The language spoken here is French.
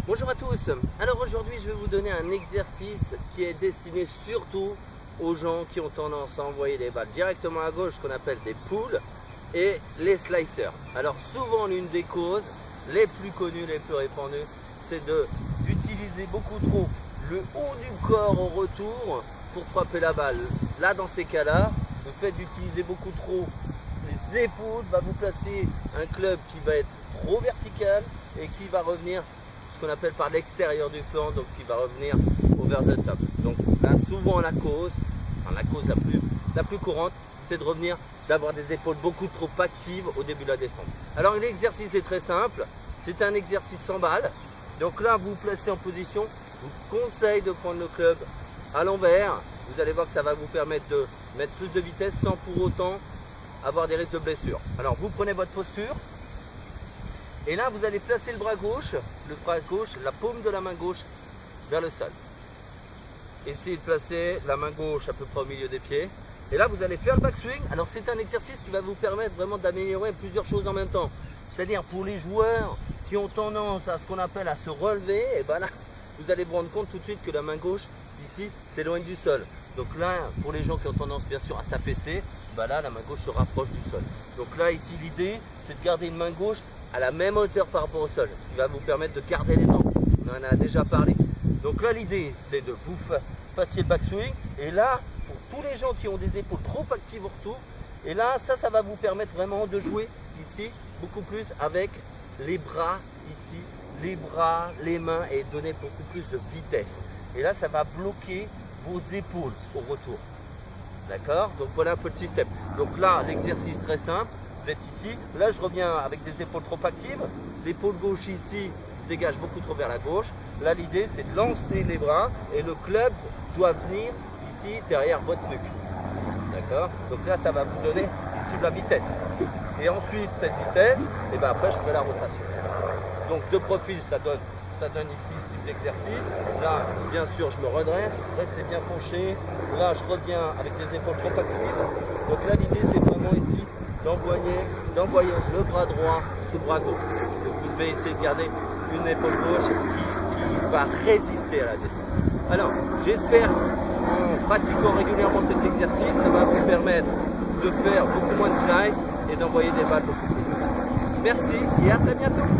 Bonjour à tous. Alors aujourd'hui je vais vous donner un exercice qui est destiné surtout aux gens qui ont tendance à envoyer les balles directement à gauche, ce qu'on appelle des pulls, et les slicers. Alors souvent l'une des causes les plus connues, les plus répandues, c'est d'utiliser beaucoup trop le haut du corps au retour pour frapper la balle. Là dans ces cas-là, le fait d'utiliser beaucoup trop les épaules va vous placer un club qui va être trop vertical et qui va revenir ce qu'on appelle par l'extérieur du flanc, donc qui va revenir over the top. Donc là souvent la cause la plus courante, c'est de revenir, d'avoir des épaules beaucoup trop actives au début de la descente. Alors l'exercice est très simple, c'est un exercice sans balle. Donc là vous vous placez en position, je vous conseille de prendre le club à l'envers. Vous allez voir que ça va vous permettre de mettre plus de vitesse sans pour autant avoir des risques de blessure. Alors vous prenez votre posture et là vous allez placer le bras gauche, la paume de la main gauche vers le sol. Essayez de placer la main gauche à peu près au milieu des pieds. Et là vous allez faire le backswing. Alors c'est un exercice qui va vous permettre vraiment d'améliorer plusieurs choses en même temps. C'est-à-dire pour les joueurs qui ont tendance à ce qu'on appelle à se relever, et ben là vous allez vous rendre compte tout de suite que la main gauche ici s'éloigne du sol. Donc là pour les gens qui ont tendance bien sûr à s'affaisser, ben là la main gauche se rapproche du sol. Donc là ici l'idée c'est de garder une main gauche à la même hauteur par rapport au sol, ce qui va vous permettre de garder les angles. On en a déjà parlé. Donc là l'idée c'est de vous fassiez le backswing, et là pour tous les gens qui ont des épaules trop actives au retour, et là ça va vous permettre vraiment de jouer ici beaucoup plus avec les bras ici, les bras, les mains, et donner beaucoup plus de vitesse. Et là ça va bloquer vos épaules au retour. D'accord? Donc voilà un peu le système. Donc là l'exercice très simple. Vous êtes ici, là je reviens avec des épaules trop actives, l'épaule gauche ici dégage beaucoup trop vers la gauche. Là l'idée c'est de lancer les bras et le club doit venir ici derrière votre nuque. D'accord? Donc là ça va vous donner ici de la vitesse. Et ensuite cette vitesse, et ben après je ferai la rotation. Donc de profil ça donne ici ce type d'exercice. Là bien sûr je me redresse, restez bien penché. Là je reviens avec les épaules trop actives. Donc là l'idée c'est vraiment ici d'envoyer le bras droit sous le bras gauche. Donc vous devez essayer de garder une épaule gauche qui va résister à la descente. Alors j'espère qu'en pratiquant régulièrement cet exercice, ça va vous permettre de faire beaucoup moins de slice et d'envoyer des balles beaucoup plus. Merci et à très bientôt.